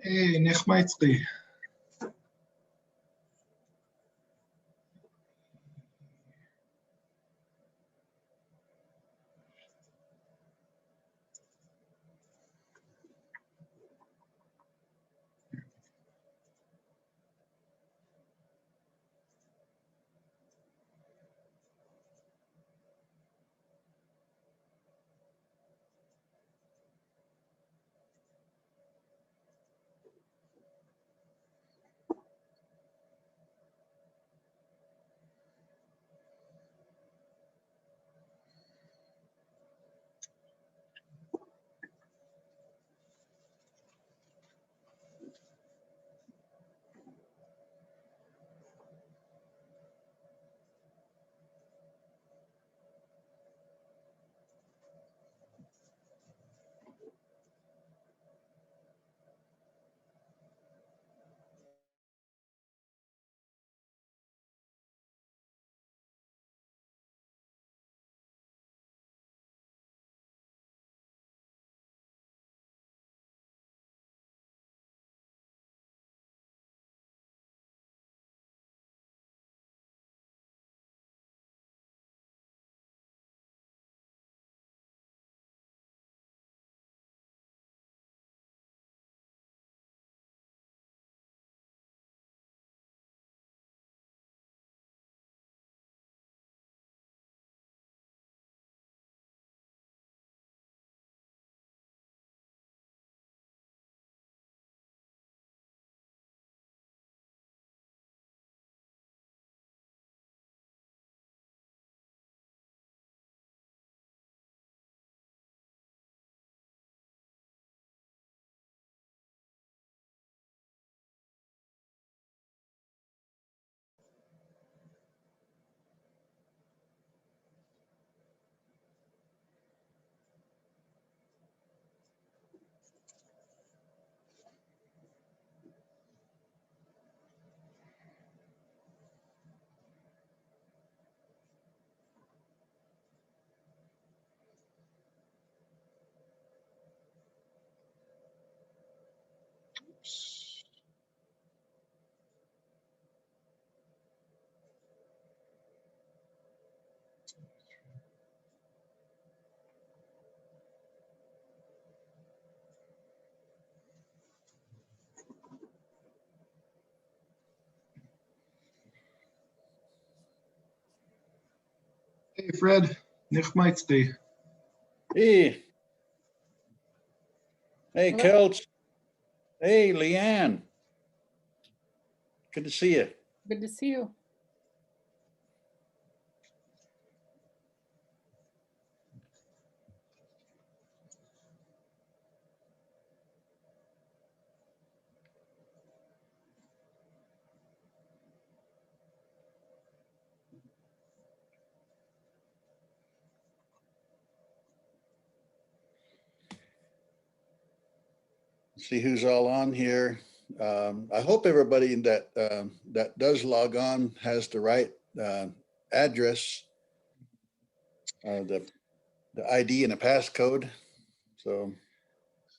Hey, Nechmaitzki. Hey, Fred. Nechmaitzki. Hey. Hey, Hello. Kels. Hey, Leanne. Good to see you. Good to see you. See who's all on here. I hope everybody that does log on has the right address, the ID and a passcode. So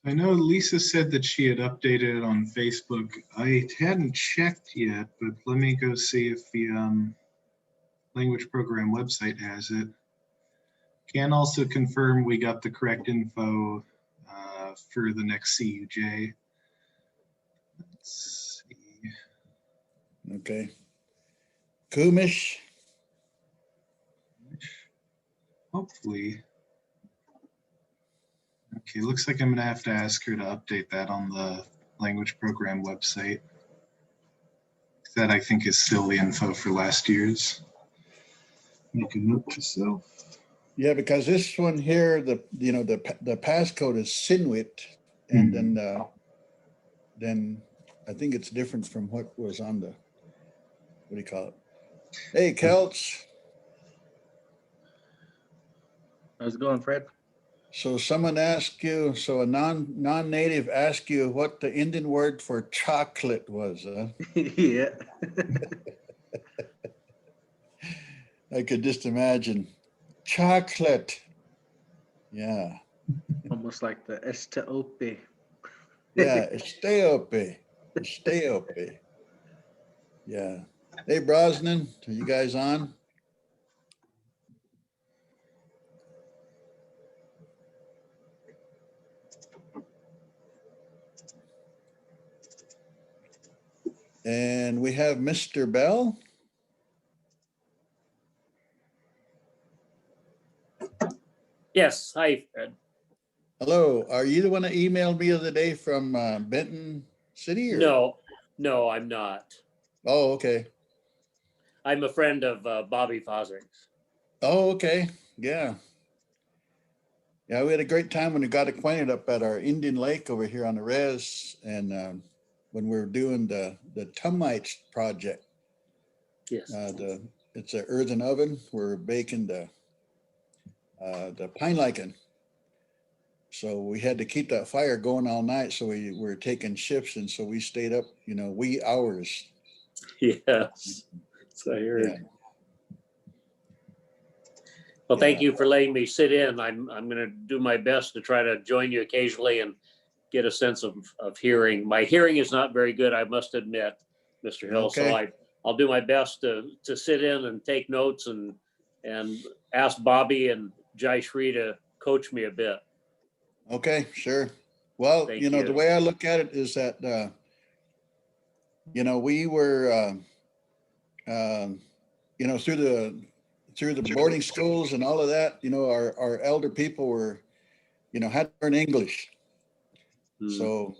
I know Lisa said that she had updated it on Facebook. I hadn't checked yet, but let me go see if the language program website has it. Can also confirm we got the correct info for the next CUJ. Let's see. okay. Kumish. Hopefully. Okay, looks like I'm gonna have to ask her to update that on the language program website. That I think is still the info for last year's. Make a note to self. Yeah, because this one here, the passcode is Sinuit, and then I think it's different from what was on the, what do you call it? Hey, Celts. How's it going, Fred? So someone asked you, so a non-native asked you what the Indian word for chocolate was, huh? Yeah. I could just imagine. Chocolate. Yeah. Almost like the S to OP. Yeah, stay up. Stay up. Yeah. Hey, Brosnan, are you guys on? And we have Mr. Bell. Yes, hi, Fred. Hello. Are you the one that emailed me the other day from Benton City? Or? No, I'm not. Oh, okay. I'm a friend of Bobby Fozzing's. Oh, okay. Yeah. Yeah, we had a great time when we got acquainted up at our Indian Lake over here on the res, and when we were doing the Tumites project. Yes. It's an earthen oven. We're baking the pine lichen. So we had to keep that fire going all night. So we were taking shifts, and so we stayed up, wee hours. Yes. So I heard. Yeah. Well, thank Yeah. you for letting me sit in. I'm going to do my best to try to join you occasionally and get a sense of hearing. My hearing is not very good, I must admit, Mr. Hill. Okay. So I'll do my best to sit in and take notes and ask Bobby and Jai Shri to coach me a bit. Okay, sure. Well, Thank the you. way I look at it is that, we were, through the boarding schools and all of that, our elder people were, had to learn English. Hmm. So,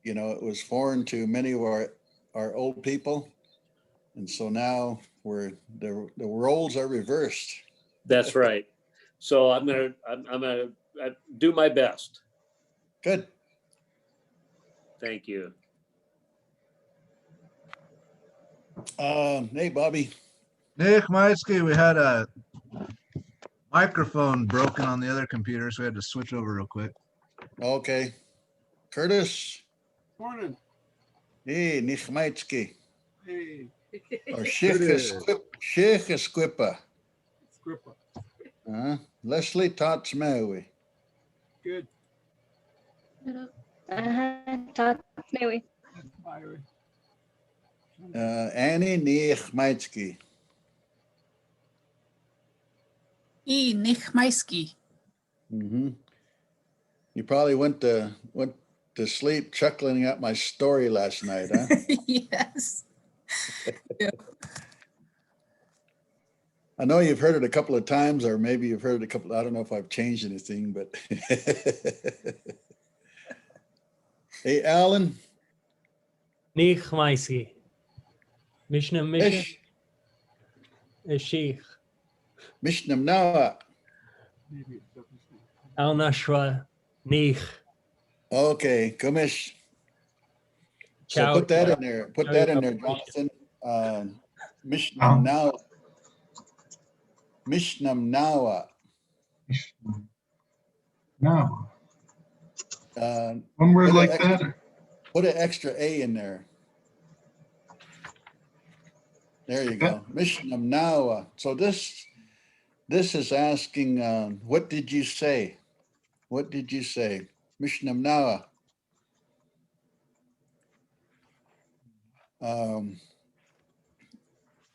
it was foreign to many of our old people. And so now the roles are reversed. That's right. So I'm gonna do my best. Good. Thank you. Hey, Bobby. Nick Meitsky, we had a microphone broken on the other computer, so we had to switch over real quick. Okay. Curtis. Morning. Hey, Nick Meitsky. Hey, Or Sheikh Esquipa. Scrippa. Leslie Tots Maui. Good. Todd Maui. Byron. Annie Nick Meitsky. Nick Meisky. Mm-hmm. You probably went to sleep chuckling at my story last night, huh? Yes. Yeah. I know you've heard it a couple of times, or maybe you've heard it I don't know if I've changed anything, but hey, Alan. Nich Maisi. Mishnah Mishnah. Sheikh. Mishnah Nawa. Maybe it doesn't say. Al Nashra. Nich. Okay, Kumish. So Ciao. put that in there. Put that in there, Jonathan. Mishnah Nawa. Mishnah Nawa. No, Uh, one word Put like an that. Put an extra A in there. There you go. Mishnah Nawa. So this is asking, what did you say? What did you say? Mishnah Nawa.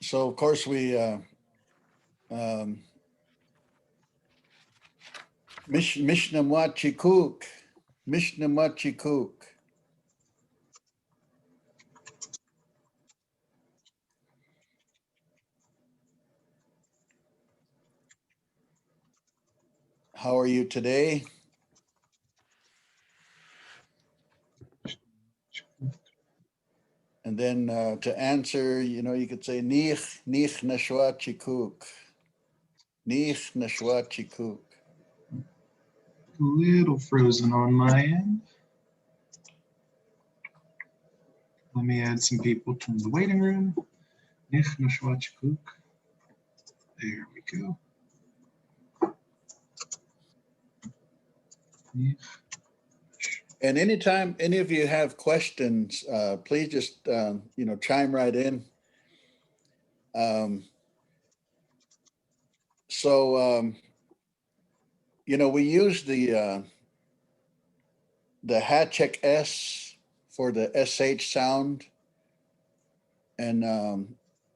So of course we Mishnah Machikuk. Mishnah Machikuk. How are you today? And then to answer, you could say nich nashwa chikuk. Nich nashwa chikuk. A little frozen on my end. Let me add some people to the waiting room. Nich nashwachkuk. There we go. And anytime any of you have questions, please just chime right in. We use the the Hatchek S for the SH sound. And,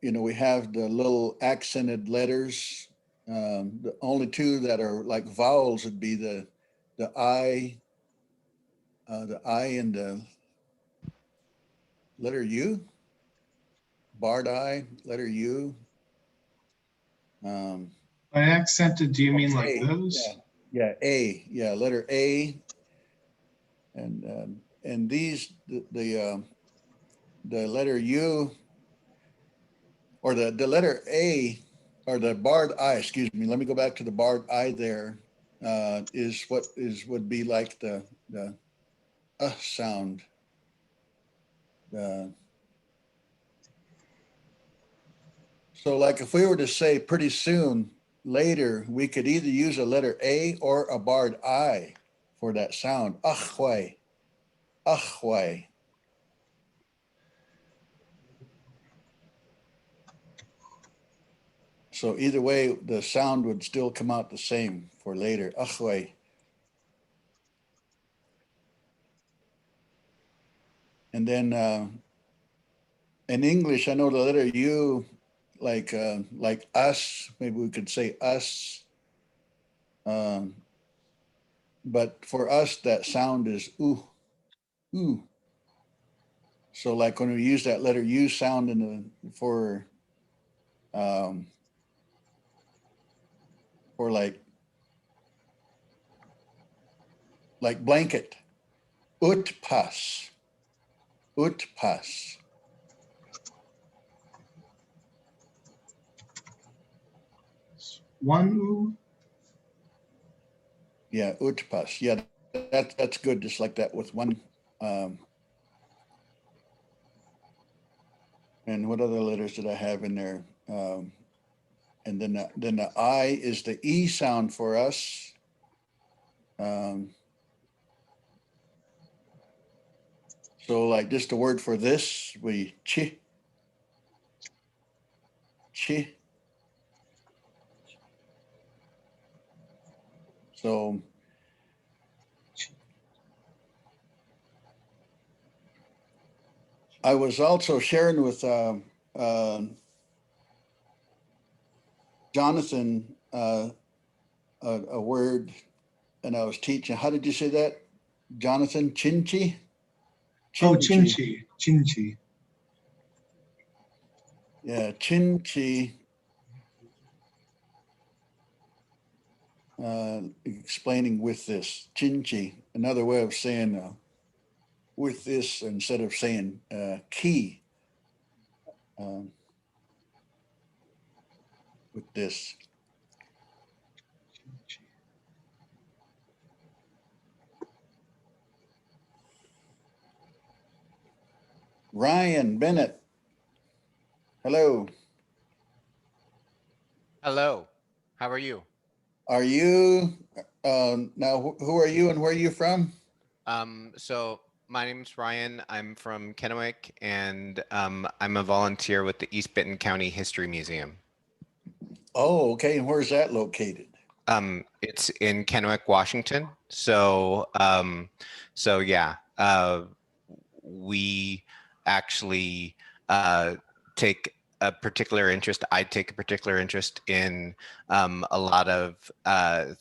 you know, we have the little accented letters. The only two that are like vowels would be the I and the letter U, barred I, letter U. By accented, do you mean like A, those? yeah, A, yeah, letter A. And these, the letter U, or the letter A, or the barred I, excuse me, let me go back to the barred I there, is what would be like the sound. So like if we were to say pretty soon, later, we could either use a letter A or a barred I for that sound. Achway, achway. So either way, the sound would still come out the same for later. Achway. And then in English, I know the letter U, like us, maybe we could say us. But for us, that sound is ooh, ooh. So like when we use that letter U sound for like blanket, utpas, utpas. One ooh? Yeah, utpas. Yeah, that's good. Just like that with one. And what other letters did I have in there? And then the I is the E sound for us. So like just the word for this, we chi, chi. So I was also sharing with Jonathan a word, and I was teaching. How did you say that, Jonathan? Chinchi? Oh, chinchi, chinchi. Yeah, chinchi. Explaining with this, chinchi. Another way of saying with this instead of saying key. With this. Ryan Bennett. Hello. Hello. How are you? Are you now? Who are you and where are you from? So my name is Ryan. I'm from Kennewick, and I'm a volunteer with the East Benton County History Museum. Oh, okay. And where's that located? It's in Kennewick, Washington. So yeah, we actually take a particular interest. I take a particular interest in a lot of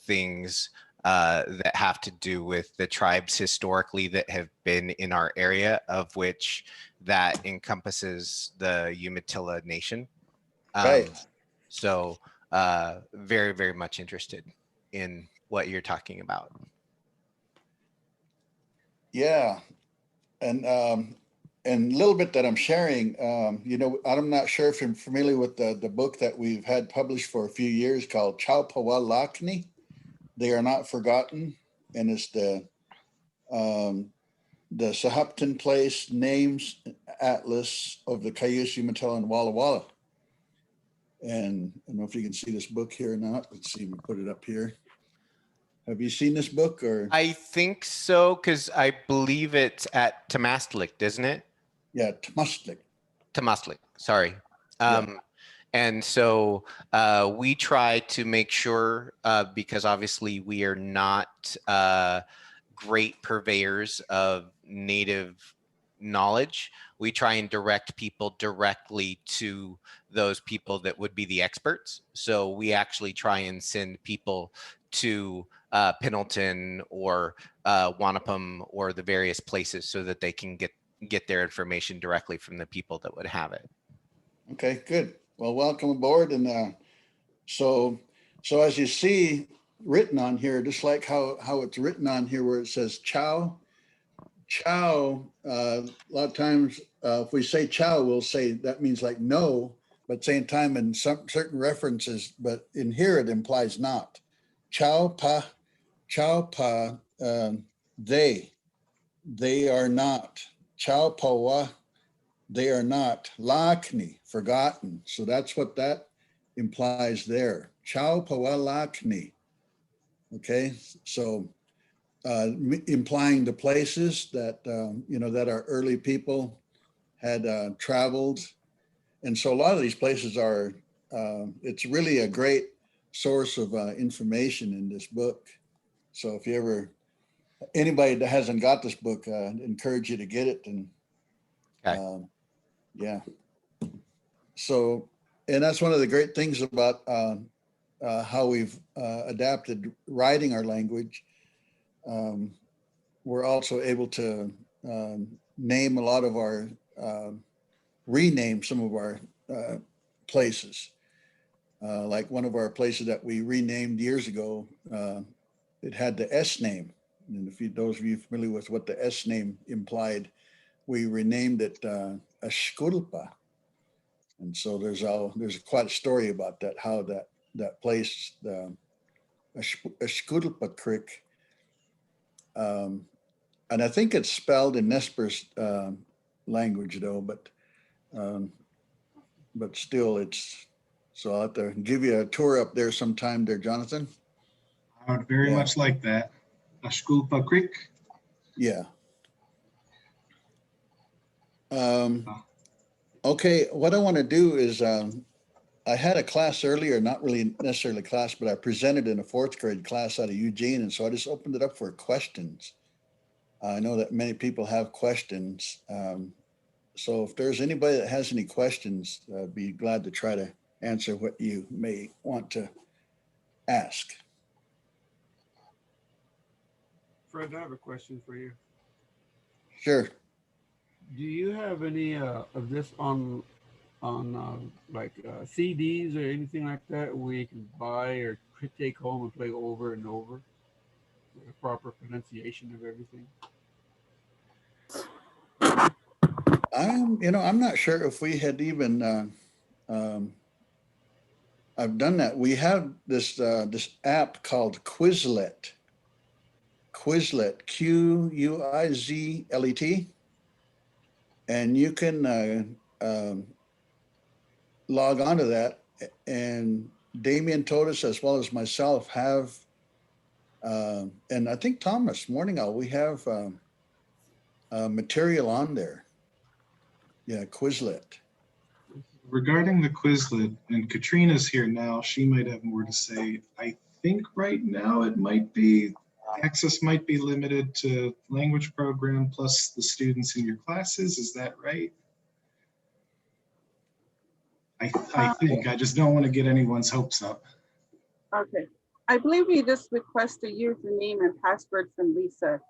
things that have to do with the tribes historically that have been in our area, of which that encompasses the Umatilla Nation. Right. So very, very much interested in what you're talking about. Yeah. And a little bit that I'm sharing, you know, I'm not sure if you're familiar with the book that we've had published for a few years called Chowpawalakni. They Are Not Forgotten. And it's the Sahaptin Place Names Atlas of the Cayuse, Umatilla, and Walla Walla. And I don't know if you can see this book here or not. Let's see, we put it up here. Have you seen this book or? I think so, because I believe it's at Tamastlik, isn't it? Yeah, Tamastlik. Tamastlik, sorry. Yeah. And so we try to make sure, because obviously we are not great purveyors of native knowledge. We try and direct people directly to those people that would be the experts. So we actually try and send people to Pendleton or Wanapum or the various places so that they can get their information directly from the people that would have it. Okay, good. Well, welcome aboard. And so as you see written on here, just like how it's written on here where it says chow, a lot of times if we say chow, we'll say that means like no, but same time in some certain references, but in here it implies not. Chow pa, they are not. Chow pawa, they are not. Lakni, forgotten. So that's what that implies there. Chow pawa lakni. Okay, so implying the places that that our early people had traveled, and so a lot of these places are. It's really a great source of information in this book. So if you ever anybody that hasn't got this book, encourage you to get it. And Okay. yeah, so and that's one of the great things about how we've adapted writing our language. We're also able to name a lot of our, rename some of our places. Like one of our places that we renamed years ago, it had the S name. And if those of you familiar with what the S name implied, we renamed it Ashkulpa. And so there's quite a story about that, how that place, the Ashkulpa Creek, and I think it's spelled in Nesper's language though, but still it's, so I'll have to give you a tour up there sometime there, Jonathan. I would very Yeah. much like that. Ashkulpa Creek. Yeah. Okay, what I want to do is I had a class earlier, not really necessarily a class, but I presented in a 4th grade class out of Eugene. And so I just opened it up for questions. I know that many people have questions. So if there's anybody that has any questions, I'd be glad to try to answer what you may want to ask. Fred, I have a question for you. Sure. Do you have any of this on like CDs or anything like that where you can buy or take home and play over and over with a proper pronunciation of everything? I'm not sure if we had even, I've done that. We have this app called Quizlet, Quizlet, and you can log on to that. And Damien Totis, as well as myself, have, and I think Thomas Morningal, we have material on there. Yeah, Quizlet. Regarding the Quizlet, and Katrina's here now, she might have more to say. I think right now it might be, access might be limited to language program plus the students in your classes. Is that right? I think, I just don't want to get anyone's hopes up. Okay. I believe you just request a username and password from Lisa.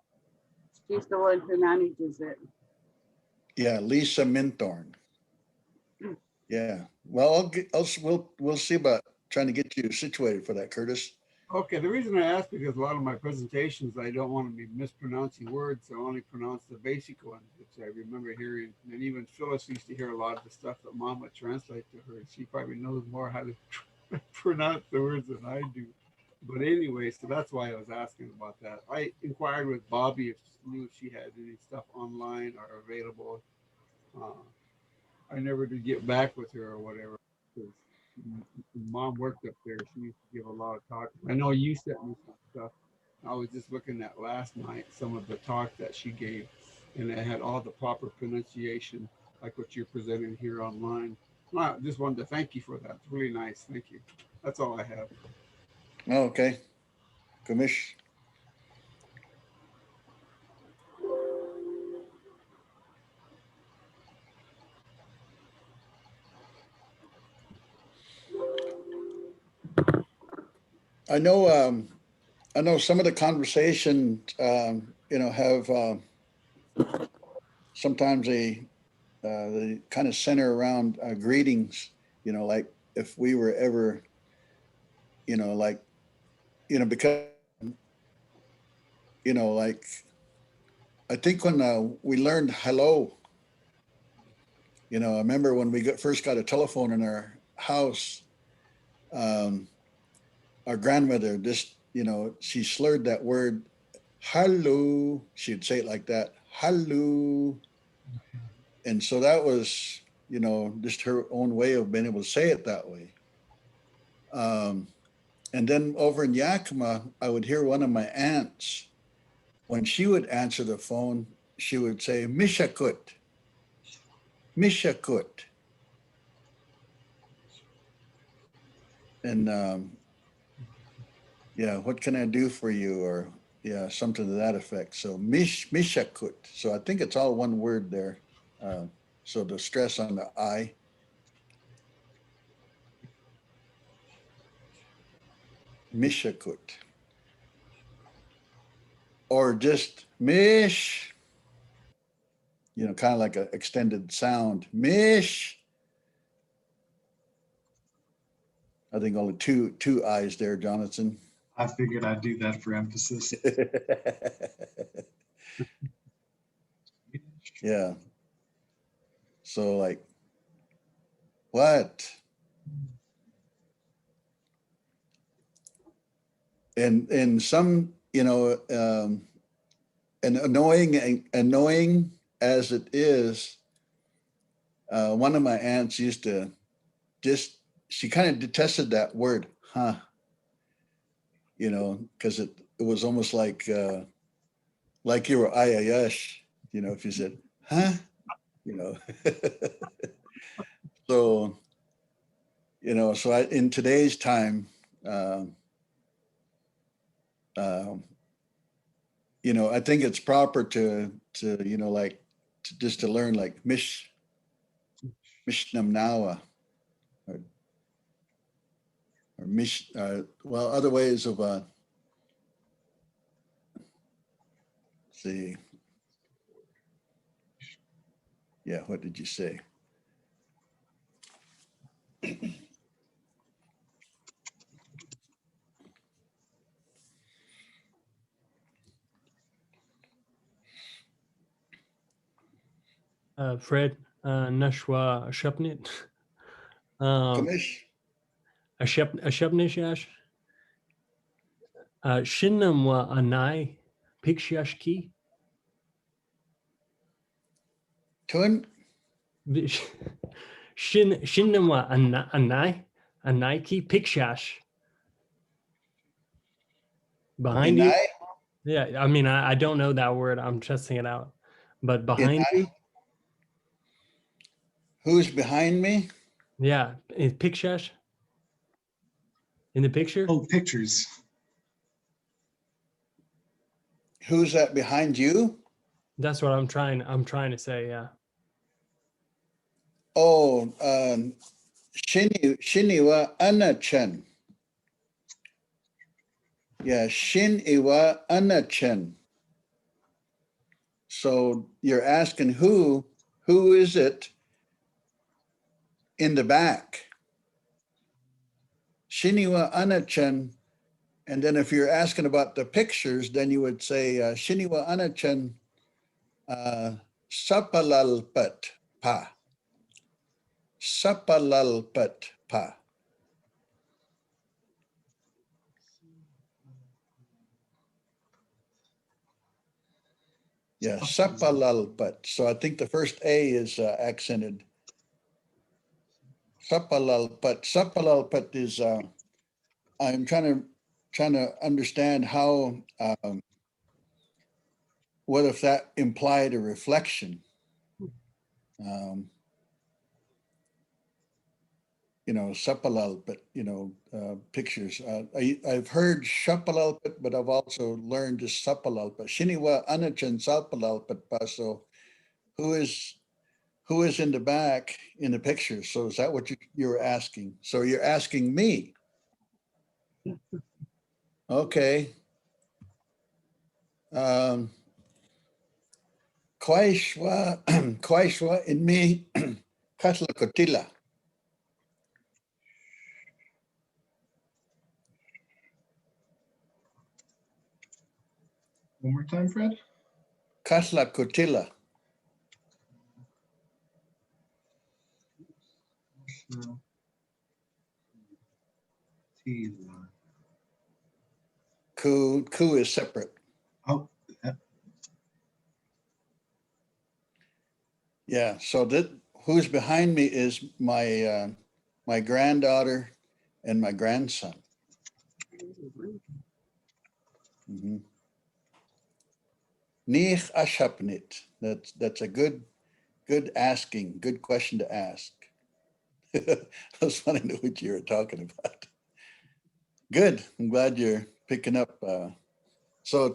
She's the one who manages it. Yeah, Lisa Minthorn. Yeah. Well, we'll see about trying to get you situated for that, Curtis. Okay, the reason I ask because a lot of my presentations, I don't want to be mispronouncing words, so I only pronounce the basic ones, which I remember hearing. And even Phyllis used to hear a lot of the stuff that Mom would translate to her. She probably knows more how to pronounce the words than I do. But anyway, so that's why I was asking about that. I inquired with Bobby if she knew if she had any stuff online or available. I never did get back with her or whatever. Mom worked up there. She used to give a lot of talk. I know you sent me some stuff. I was just looking at last night some of the talk that she gave, and it had all the proper pronunciation, like what you're presenting here online. I just wanted to thank you for that. It's really nice. Thank you. That's all I have. Oh, okay. Commish. I know some of the conversations, have sometimes they kind of center around greetings, like if we were ever, because, like, I think when we learned hello, I remember when we first got a telephone in our house, our grandmother just, she slurred that word, hello. She'd say it like that, hello. And so that was, just her own way of being able to say it that way. And then over in Yakima, I would hear one of my aunts, when she would answer the phone, she would say, Mishakut, Mishakut. And yeah, what can I do for you? Or yeah, something to that effect. So Mishakut. So I think it's all one word there. So the stress on the I. Mishakut. Or just Mish, kind of like an extended sound. Mish. I think only two I's there, Jonathan. I figured I'd do that for emphasis. Yeah. So like, what? And some, and annoying as it is, one of my aunts used to she kind of detested that word, huh? Because it was almost like you were ayayash, if you said, huh? So, so in today's time, I think it's proper to like just to learn like Mishnamnawa or well, other ways of see. Yeah, what did you say? Fred, Nashwa Shupnit. Kamish? Ashupnishash. Shinnamwa Anai Pikshashki. Tun? Shinnamwa Anaiki Pikshash. Behind you? Inai? Yeah, I mean, I don't know that word. I'm testing it out. But behind Inai? you? Who's behind me? Yeah, in Pikshash? In the picture? Oh, pictures. Who's that behind you? That's what I'm trying to say, yeah. Oh, Shiniwa Anachan. Yeah, Shiniwa Anachan. So you're asking who is it in the back? Shiniwa Anachan. And then if you're asking about the pictures, then you would say Shiniwa Anachan Sapalalpat Pa. Sapalalpat Pa. Yeah, Sapalalpat. So I think the first A is accented. Sapalalpat. Sapalalpat is I'm trying to understand how what if that implied a reflection? Sapalalpat, pictures. I've heard Shapalalpat, but I've also learned just Sapalalpat. Shiniwa Anachan Sapalalpat Pa. So who is in the back in the picture? So is that what you're asking? So you're asking me? Okay. Kwaishwa, Kwaishwa in me, Katla Kotila. One more time, Fred. Katla Kotila. Tila. Ku is separate. Oh, Yeah, so that who's behind me is my my granddaughter and my grandson. Nich ashapnit. That's a good asking, good question to ask. I was wanting to know what you were talking about. Good. I'm glad you're picking up. So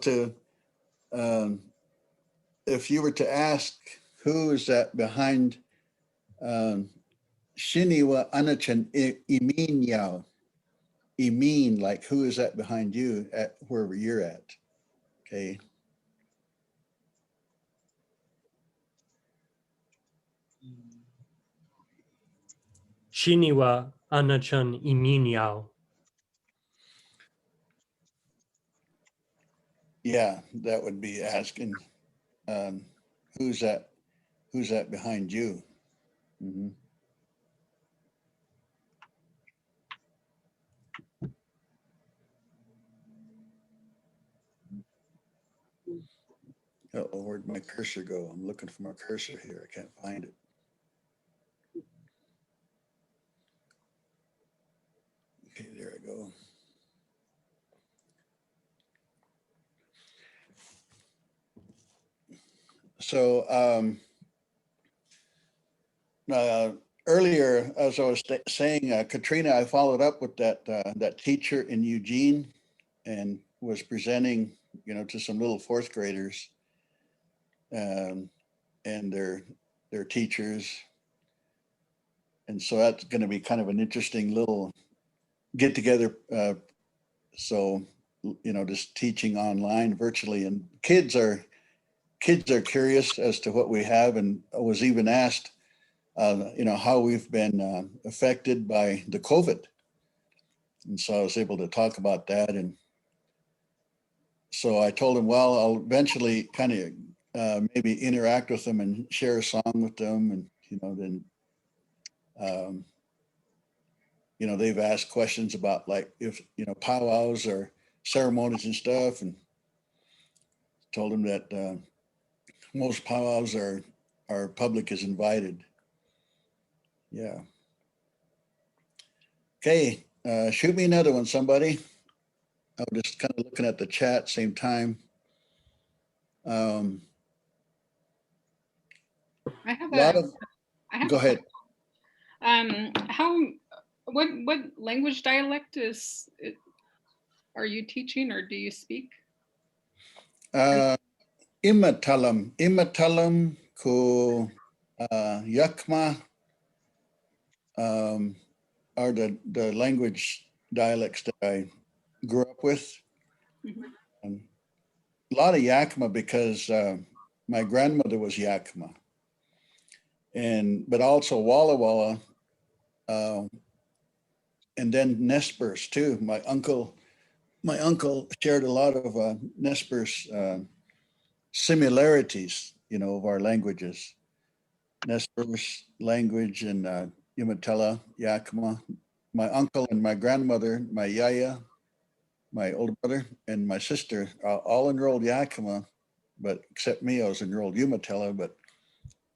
if you were to ask who is that behind Shiniwa Anachan Imin Yao, Imin, like who is that behind you at wherever you're at? Okay. Shiniwa Anachan Iminyao. Yeah, that would be asking who's that behind you? Mhm. Oh, where'd my cursor go? I'm looking for my cursor here. I can't find it. Okay, there I go. So earlier, as I was saying, Katrina, I followed up with that teacher in Eugene and was presenting, to some little fourth graders and their teachers. And so that's going to be kind of an interesting little get together. So, just teaching online virtually, and kids are curious as to what we have, and I was even asked, how we've been affected by the COVID. And so I was able to talk about that. And so I told him, well, I'll eventually kind of maybe interact with them and share a song with them. And, then, they've asked questions about like if, powwows or ceremonies and stuff, and told them that most powwows are public is invited. Yeah. Okay, shoot me another one, somebody. I'm just kind of looking at the chat same time. I have Lot a, of, I have go a ahead. what language dialect are you teaching or do you speak? Imatalam ko Yakma are the language dialects that I grew up with. Mm-hmm. A lot of Yakima because my grandmother was Yakima, but also Walla Walla, and then Nespers too. My uncle shared a lot of Nespers similarities, of our languages. Nespers language and Umatilla, Yakima. My uncle and my grandmother, my yaya, my older brother, and my sister, all enrolled Yakima, but except me, I was enrolled Umatilla, but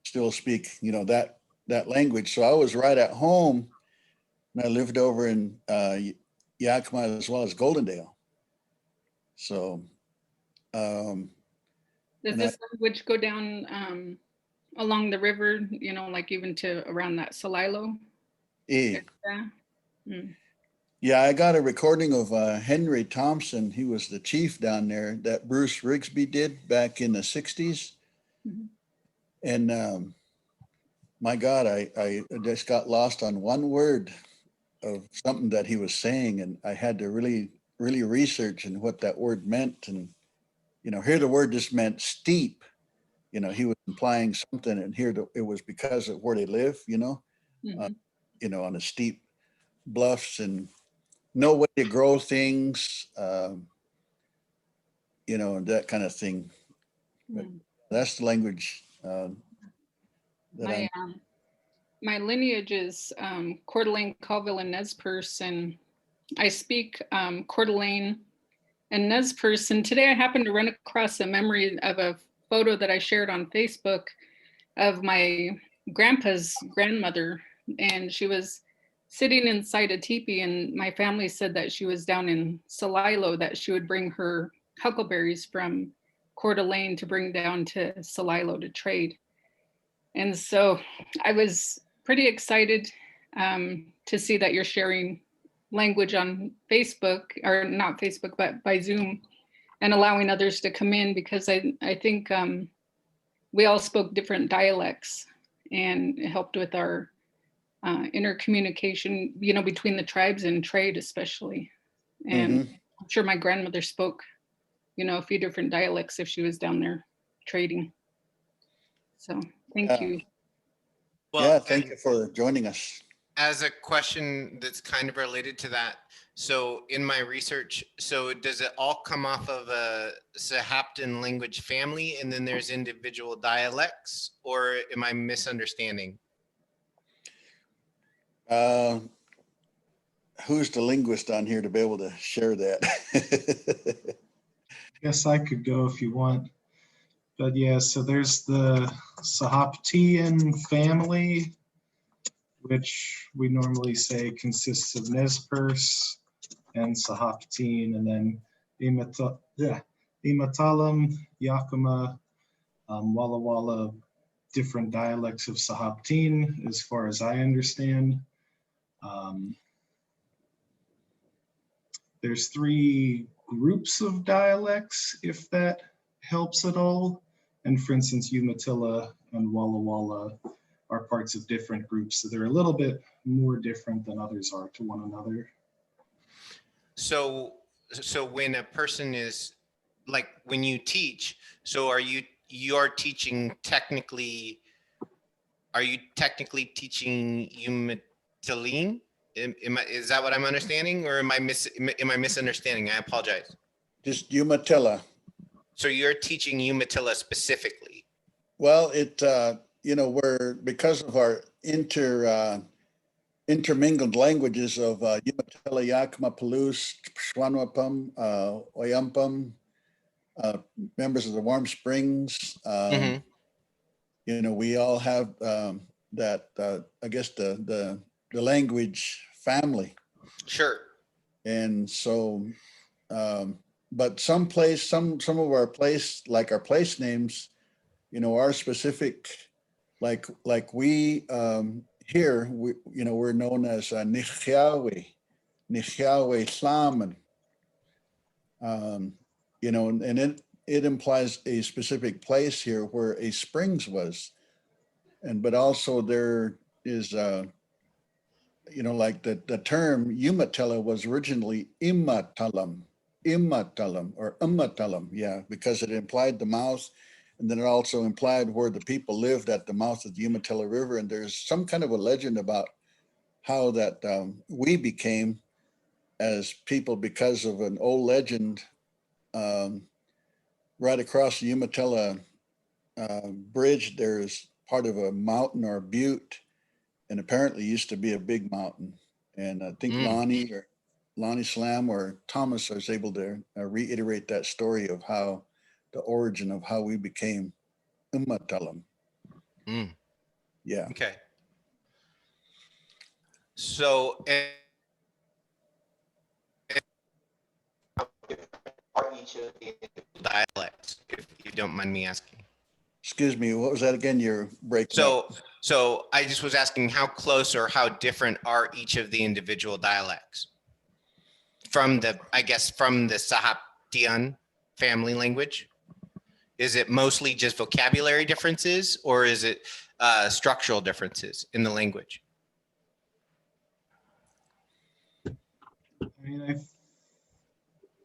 still speak, that language. So I was right at home, and I lived over in Yakima as well as Goldendale. So, Does this language go down along the river, like even to around that Celilo? Yeah. Mm. Yeah, I got a recording of Henry Thompson. He was the chief down there that Bruce Rigsby did back in the 60s. Mm-hmm. And my God, I just got lost on one word of something that he was saying, and I had to really really researching what that word meant. And, here the word just meant steep. He was implying something, and here it was because of where they live, Mhm. On the steep bluffs and no way to grow things, and that kind of thing. But Mm. that's the language that My I. my lineage is Coeur d'Alene, Colville, and Nez Perce, and I speak Coeur d'Alene and Nez Perce. And today I happened to run across a memory of a photo that I shared on Facebook of my grandpa's grandmother, and she was sitting inside a teepee, and my family said that she was down in Celilo, that she would bring her huckleberries from Coeur d'Alene to bring down to Celilo to trade. And so I was pretty excited to see that you're sharing language on Facebook, or not Facebook, but by Zoom, and allowing others to come in, because I think we all spoke different dialects, and it helped with our intercommunication, between the tribes and trade especially. And Mhm. I'm sure my grandmother spoke, a few different dialects if she was down there trading. So thank Yeah. you. Yeah, Well, thank and you for joining us. as a question that's kind of related to that, so in my research, so does it all come off of a Sahaptin language family and then there's individual dialects, or am I misunderstanding? Uh, who's the linguist on here to be able to share that? Guess I could go if you want. But yeah, so there's the Sahaptian family, which we normally say consists of Nez Perce and Sahaptin, and then Imatalam, Yakima, Walla Walla, different dialects of Sahaptin, as far as I understand. There's 3 groups of dialects, if that helps at all. And for instance, Umatilla and Walla Walla are parts of different groups, so they're a little bit more different than others are to one another. So when a person is, like, when you teach, so you're teaching technically, are you technically teaching Umatillin? Is that what I'm understanding, or am I misunderstanding? I apologize. Just Umatilla. So you're teaching Umatilla specifically. Well, we're, because of our intermingled languages of Umatilla, Yakima, Palouse, Schwanwapum, Oyampum, members of the Warm Springs. Mhm. We all have that, I guess, the language family. Sure. And so, but some of our place, like our place names, are specific, like we here, we're known as Nichiawe Slaman, and it implies a specific place here where a springs was. But also there is, like the term Umatilla was originally Imatalam, or Umatalam, yeah, because it implied the mouth, and then it also implied where the people lived at the mouth of the Umatilla River. And there's some kind of a legend about how that we became as people because of an old legend right across the Umatilla bridge. There's part of a mountain or a butte, and apparently used to be a big mountain. And I think Lonnie Slam or Thomas was able to reiterate that story of how the origin of how we became Umatalam. Yeah. Okay. So, are each of the dialects, if you don't mind me asking? Excuse me, what was that again? You're breaking up. So I just was asking, how close or how different are each of the individual dialects from the Sahaptian family language? Is it mostly just vocabulary differences, or is it structural differences in the language? I mean,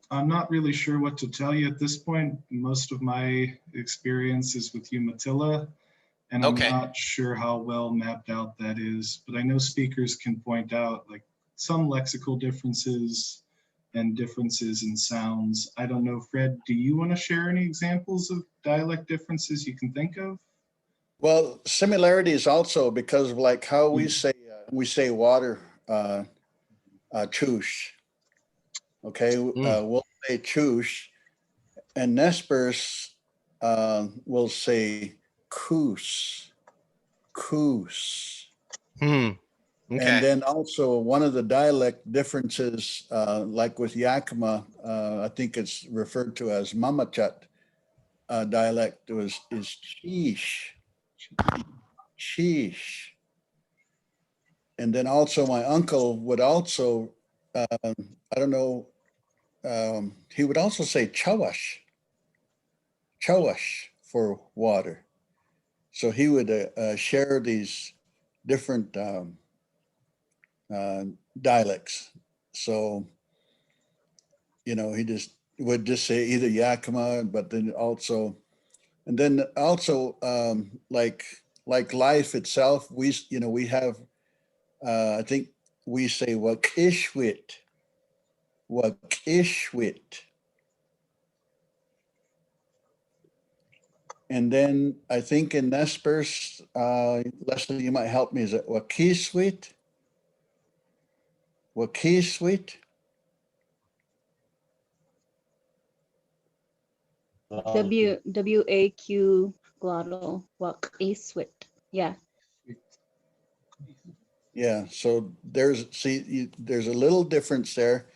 I'm not really sure what to tell you at this point. Most of my experience is with Umatilla, and I'm Okay. not sure how well mapped out that is, but I know speakers can point out like some lexical differences and differences in sounds. I don't know, Fred, do you want to share any examples of dialect differences you can think of? Well, similarities also because of like how we say water, choosh. Okay, we'll say choosh, and Nespers will say koos, koos. Hmm. And Okay. then also one of the dialect differences, like with Yakima, I think it's referred to as Mamachat dialect is sheesh, sheesh. And then also my uncle would also, I don't know, he would also say chawash, chawash for water. So he would share these different dialects. So, you know, he just would just say either Yakima, but then also, and then also like life itself, we have, I think we say wakishwit, wakishwit. And then I think in Nespers, Leslie, you might help me. Is it wakiswit? Wakiswit? WAQ glottal walk a swit. Yeah. Yeah. So there's a little difference there.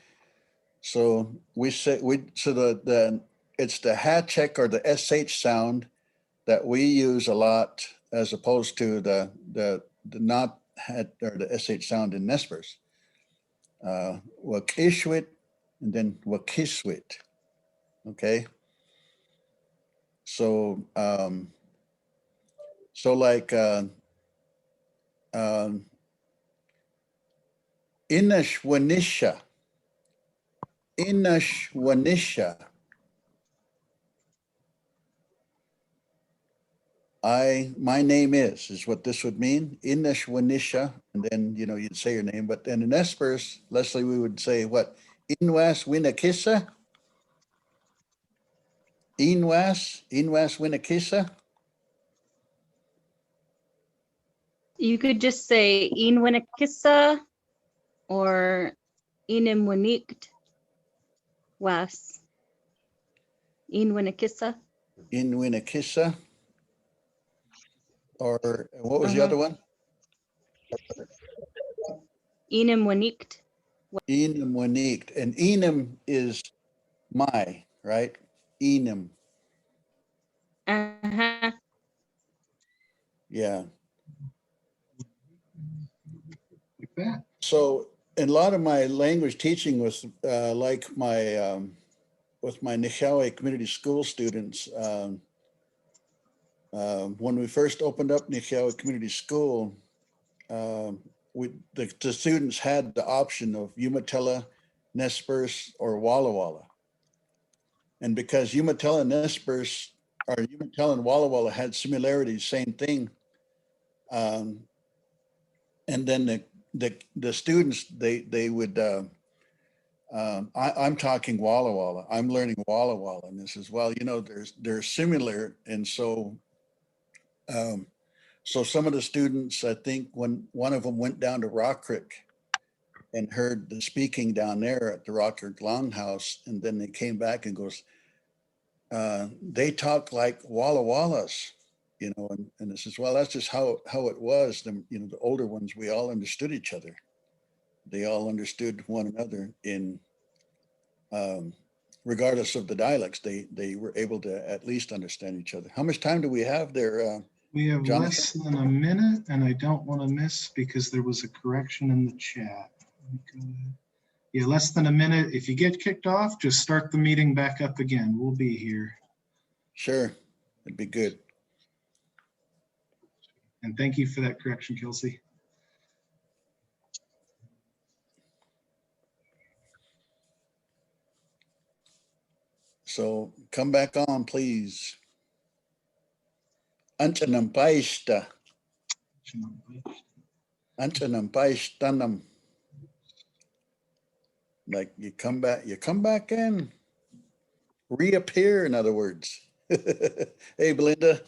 So it's the hat check or the SH sound that we use a lot as opposed to the not hat or the SH sound in Nespers. Wakishwit and then wakiswit. Okay. So like Inashwanisha. Inashwanisha. My name is what this would mean. Inashwanisha. And then, you know, you'd say your name. But then in Espers, Leslie, we would say what? Inwas Winakissa? Inwas Winakissa? You could just say Inwinakissa or Inimwinikt was. Inwinakissa. Inwinakissa? Or what was the other one? Inimwinikt. Enum. And enum is my, right? Enum. Uh-huh. Yeah. Like that. So in a lot of my language teaching was like my with my Nihaue community school students. When we first opened up Nihaue Community School, the students had the option of Umatilla, Nez or Walla Walla. And because Umatilla, Nez or Umatilla and Walla Walla had similarities, same thing. And then the students, they would, I'm talking Walla Walla. I'm learning Walla Walla, and this as well. You know, they're similar, and so so some of the students, I think, when one of them went down to Rock Creek and heard the speaking down there at the Rock Creek Longhouse, and then they came back and goes, they talk like Walla Wallas, you know, and this is well, that's just how it was. You know, the older ones, we all understood each other. They all understood one another in regardless of the dialects, they were able to at least understand each other. How much time do we have there, We have Jonathan? less than a minute, and I don't want to miss because there was a correction in the chat. Yeah, less than a minute. If you get kicked off, just start the meeting back up again. We'll be here. Sure, it'd be good. And thank you for that correction, Kelsey. So come back on, please. Anchanam paista. Anchanam paistanam. Like you come back in. Reappear, in other words. Hey, Belinda.